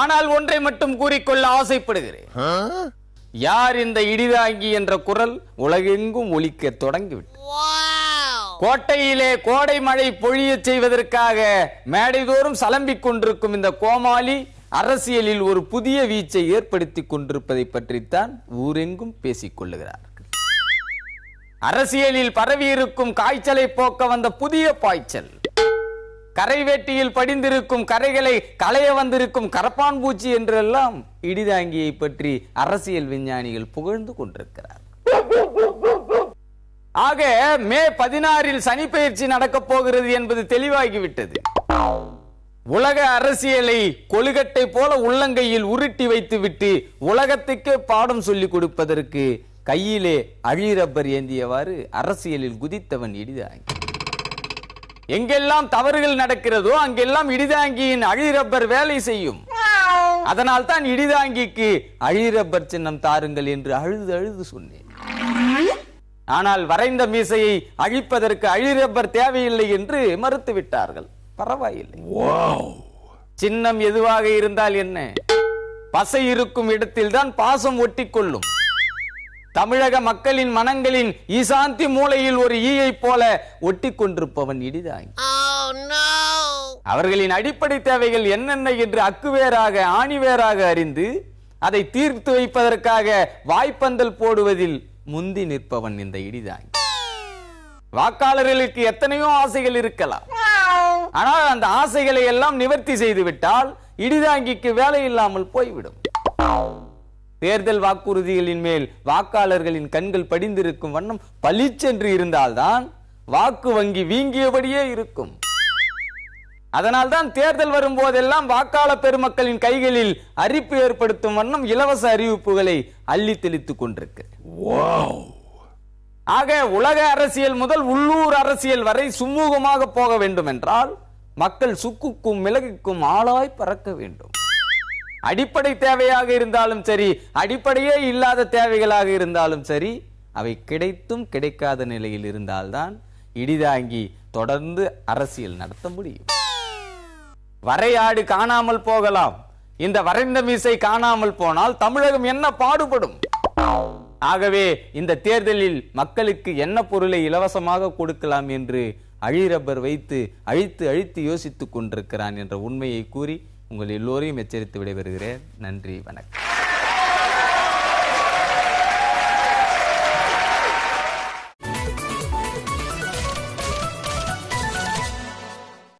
ஆனால் ஒன்றை மட்டும் கூறிக்கொள்ள ஆசைப்படுகிறேன். யார் இந்த இடிதாங்கி என்ற குரல் உலகெங்கும் ஒலிக்க தொடங்கிவிட்டது. கோட்டையிலே கோடை மழை பொழிய செய்வதற்காக மேடைதோறும் சலம்பிக் கொண்டிருக்கும் இந்த கோமாளி அரசியலில் ஒரு புதிய வீச்சை ஏற்படுத்தி கொண்டிருப்பதை பற்றித்தான் ஊரெங்கும் பேசிக் கொள்ளுகிறார்கள். அரசியலில் பரவியிருக்கும் காய்ச்சலை போக்க வந்த புதிய பாய்ச்சல், கரைவேட்டியில் படிந்திருக்கும் கரைகளை களைய வந்திருக்கும் கரப்பான் பூச்சி என்றெல்லாம் இடிதாங்கியை பற்றி அரசியல் விஞ்ஞானிகள் புகழ்ந்து கொண்டிருக்கிறார். ஆக மே 16 சனி பெயர்ச்சி நடக்கப் போகிறது என்பது தெளிவாகிவிட்டது. உலக அரசியலை கொழுகட்டை போல உள்ளங்கையில் உருட்டி வைத்துவிட்டு உலகத்துக்கே பாடம் சொல்லிக் கொடுப்பதற்கு கையிலே அழிரப்பர் ஏந்தியவாறு அரசியலில் குதித்தவன் இடிதாங்கி. எங்கெல்லாம் தவறுகள் நடக்கிறதோ அங்கெல்லாம் இடிதாங்கியின் அழிரப்பர் வேலை செய்யும். அதனால் தான் இடிதாங்கிக்கு அழிரப்பர் சின்னம் தாருங்கள் என்று அழுது அழுது சொன்னேன். ஆனால் வரைந்த மீசையை அழிப்பதற்கு அழிரப்பர் தேவையில்லை என்று மறுத்துவிட்டார்கள். பரவாயில்லை, சின்னம் எதுவாக இருந்தால் என்ன, பசை இருக்கும் இடத்தில் தான் பாசம் ஒட்டிக்கொள்ளும். தமிழக மக்களின் மனங்களின் ஈசாந்தி மூலையில் ஒரு ஈயை போல ஒட்டி கொண்டிருப்பவன் இடிதாங்கி. அவர்களின் அடிப்படை தேவைகள் என்னென்ன என்று அக்குவேராக ஆணிவேராக அறிந்து அதை தீர்த்து வைப்பதற்காக வாய்ப்பந்தல் போடுவதில் முந்தி நிற்பவன் இந்த இடிதாங்கி. வாக்காளர்களுக்கு எத்தனையோ ஆசைகள் இருக்கலாம், ஆனால் அந்த ஆசைகளை எல்லாம் நிவர்த்தி செய்துவிட்டால் இடிதாங்கிக்கு வேலை இல்லாமல் போய்விடும். தேர்தல் வாக்குறுதிகளின் மேல் வாக்காளர்களின் கண்கள் படிந்திருக்கும் வண்ணம் பளிச்சென்று இருந்தால்தான் வாக்கு வங்கி வீங்கியபடியே இருக்கும். அதனால்தான் தேர்தல் வரும்போதெல்லாம் வாக்காளர் பெருமக்களின் கைகளில் அரிப்பு ஏற்படுத்தும் வண்ணம் இலவச அறிவிப்புகளை அள்ளி தெளித்துக் கொண்டிருக்கு. ஆக உலக அரசியல் முதல் உள்ளூர் அரசியல் வரை சுமூகமாக போக வேண்டும் என்றால் மக்கள் சுக்குக்கும் மிளகுக்கும் ஆளாய் பறக்க வேண்டும். அடிப்படை தேவையாக இருந்தாலும் சரி, அடிப்படையே இல்லாத தேவைகளாக இருந்தாலும் சரி, அவை கிடைத்தும் கிடைக்காத நிலையில் இருந்தால்தான் இடிதாங்கி தொடர்ந்து அரசியல் நடத்த முடியும். வரையாடு காணாமல் போகலாம், இந்த வரைந்த மீசை காணாமல் போனால் தமிழகம் என்ன பாடுபடும்? ஆகவே இந்த தேர்தலில் மக்களுக்கு என்ன பொருளை இலவசமாக கொடுக்கலாம் என்று அழிரப்பர் வைத்து அழித்து யோசித்துக் கொண்டிருக்கிறான் என்ற உண்மையை கூறி உங்கள் எல்லோரையும் எச்சரித்து விடைபெறுகிறேன். நன்றி, வணக்கம்.